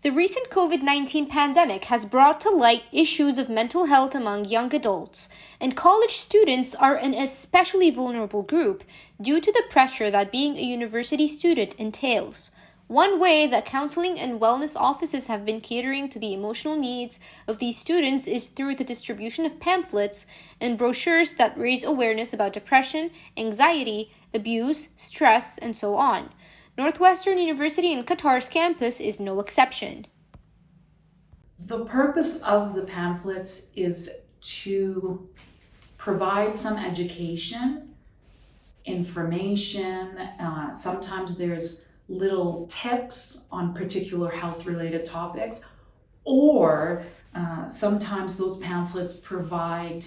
The recent COVID-19 pandemic has brought to light issues of mental health among young adults, and college students are an especially vulnerable group due to the pressure that being a university student entails. One way that counseling and wellness offices have been catering to the emotional needs of these students is through the distribution of pamphlets and brochures that raise awareness about depression, anxiety, abuse, stress, and so on. Northwestern University in Qatar's campus is no exception. The purpose of the pamphlets is to provide some education, information. Sometimes there's little tips on particular health-related topics, or sometimes those pamphlets provide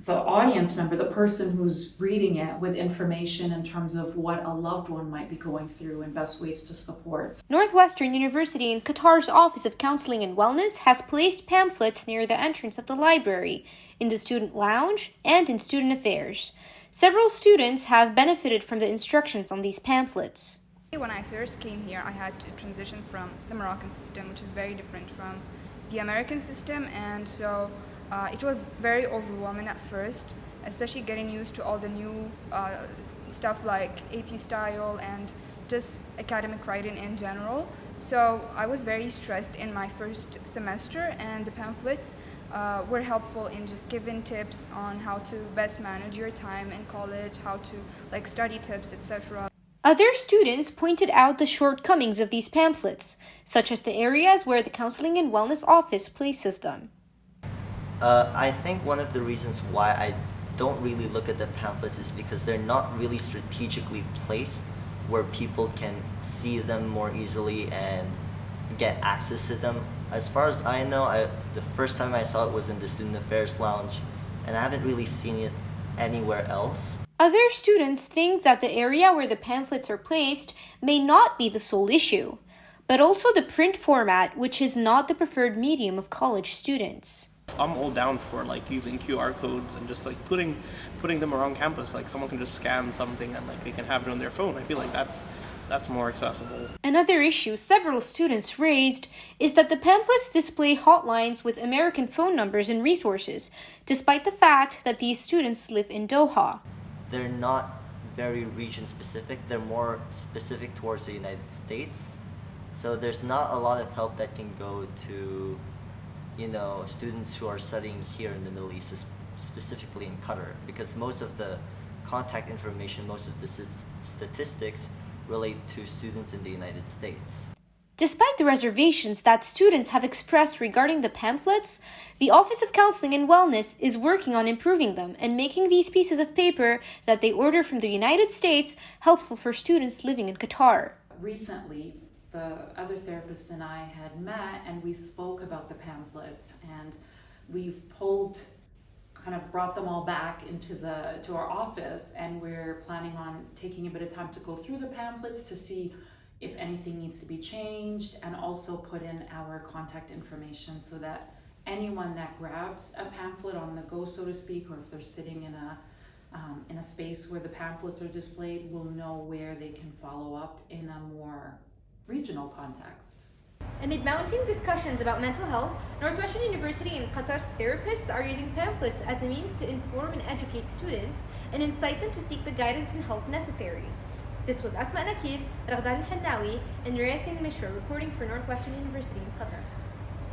the audience member, the person who's reading it, with information in terms of what a loved one might be going through and best ways to support. Northwestern University in Qatar's Office of Counseling and Wellness has placed pamphlets near the entrance of the library, in the student lounge, and in student affairs. Several students have benefited from the instructions on these pamphlets. When I first came here, I had to transition from the Moroccan system, which is very different from the American system, and so it was very overwhelming at first, especially getting used to all the new stuff like AP style and just academic writing in general. So I was very stressed in my first semester, and the pamphlets were helpful in just giving tips on how to best manage your time in college, how to study tips, etc. Other students pointed out the shortcomings of these pamphlets, such as the areas where the Counseling and Wellness Office places them. I think one of the reasons why I don't really look at the pamphlets is because they're not really strategically placed where people can see them more easily and get access to them. As far as I know, the first time I saw it was in the Student Affairs Lounge, and I haven't really seen it anywhere else. Other students think that the area where the pamphlets are placed may not be the sole issue, but also the print format, which is not the preferred medium of college students. I'm all down for using QR codes and just putting them around campus. Someone can just scan something and they can have it on their phone. I feel like that's more accessible. Another issue several students raised is that the pamphlets display hotlines with American phone numbers and resources, despite the fact that these students live in Doha. They're not very region specific. They're more specific towards the United States. So there's not a lot of help that can go to students who are studying here in the Middle East, specifically in Qatar, because most of the contact information, most of the statistics relate to students in the United States. Despite the reservations that students have expressed regarding the pamphlets, the Office of Counseling and Wellness is working on improving them and making these pieces of paper that they order from the United States helpful for students living in Qatar. Recently, the other therapist and I had met and we spoke about the pamphlets, and we've brought them all back to our office, and we're planning on taking a bit of time to go through the pamphlets to see if anything needs to be changed, and also put in our contact information so that anyone that grabs a pamphlet on the go, so to speak, or if they're sitting in a space where the pamphlets are displayed, will know where they can follow up in a more regional context. Amid mounting discussions about mental health, Northwestern University and Qatar's therapists are using pamphlets as a means to inform and educate students and incite them to seek the guidance and help necessary. This was Asma Nakib, Ragdan Hannawi, and Racing Mishra reporting for Northwestern University in Qatar.